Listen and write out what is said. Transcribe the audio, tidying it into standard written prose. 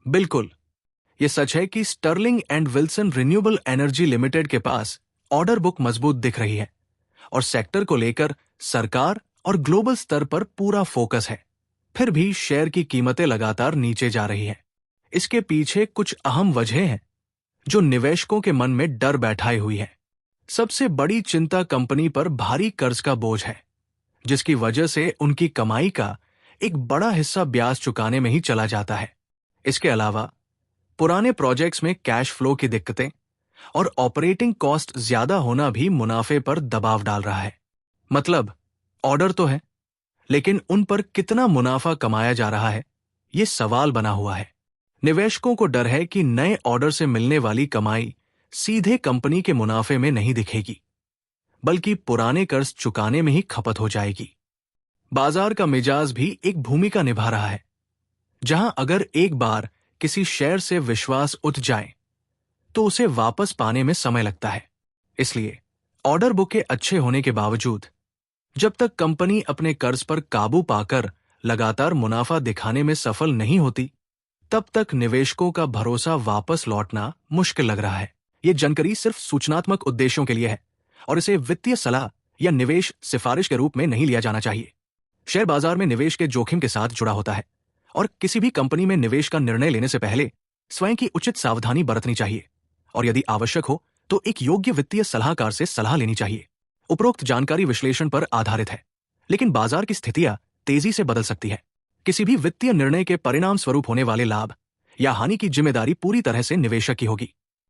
बिल्कुल। ये सच है कि Sterling and Wilson Renewable Energy Limited के पास ऑर्डर बुक मजबूत दिख रही है और सेक्टर को लेकर सरकार और ग्लोबल स्तर पर पूरा फोकस है। फिर भी शेयर की कीमतें लगातार नीचे जा रही हैं। इसके पीछे कुछ अहम वजहें हैं जो निवेशकों के मन में डर बैठाई हुई है। सबसे बड़ी चिंता कंपनी पर भारी कर्ज का बोझ है, जिसकी वजह से उनकी कमाई का एक बड़ा हिस्सा ब्याज चुकाने में ही चला जाता है। इसके अलावा पुराने प्रोजेक्ट्स में कैश फ्लो की दिक्कतें और ऑपरेटिंग कॉस्ट ज्यादा होना भी मुनाफे पर दबाव डाल रहा है। मतलब ऑर्डर तो है, लेकिन उन पर कितना मुनाफा कमाया जा रहा है, ये सवाल बना हुआ है। निवेशकों को डर है कि नए ऑर्डर से मिलने वाली कमाई सीधे कंपनी के मुनाफे में नहीं दिखेगी, बल्कि पुराने कर्ज चुकाने में ही खपत हो जाएगी। बाजार का मिजाज भी एक भूमिका निभा रहा है, जहां अगर एक बार किसी शेयर से विश्वास उठ जाए तो उसे वापस पाने में समय लगता है। इसलिए ऑर्डर बुक के अच्छे होने के बावजूद जब तक कंपनी अपने कर्ज पर काबू पाकर लगातार मुनाफा दिखाने में सफल नहीं होती, तब तक निवेशकों का भरोसा वापस लौटना मुश्किल लग रहा है। ये जानकारी सिर्फ सूचनात्मक उद्देश्यों के लिए है और इसे वित्तीय सलाह या निवेश सिफारिश के रूप में नहीं लिया जाना चाहिए। शेयर बाजार में निवेश के जोखिम के साथ जुड़ा होता है और किसी भी कंपनी में निवेश का निर्णय लेने से पहले स्वयं की उचित सावधानी बरतनी चाहिए और यदि आवश्यक हो तो एक योग्य वित्तीय सलाहकार से सलाह लेनी चाहिए। उपरोक्त जानकारी विश्लेषण पर आधारित है, लेकिन बाजार की स्थितियां तेजी से बदल सकती है। किसी भी वित्तीय निर्णय के परिणाम स्वरूप होने वाले लाभ या हानि की जिम्मेदारी पूरी तरह से निवेशक की होगी।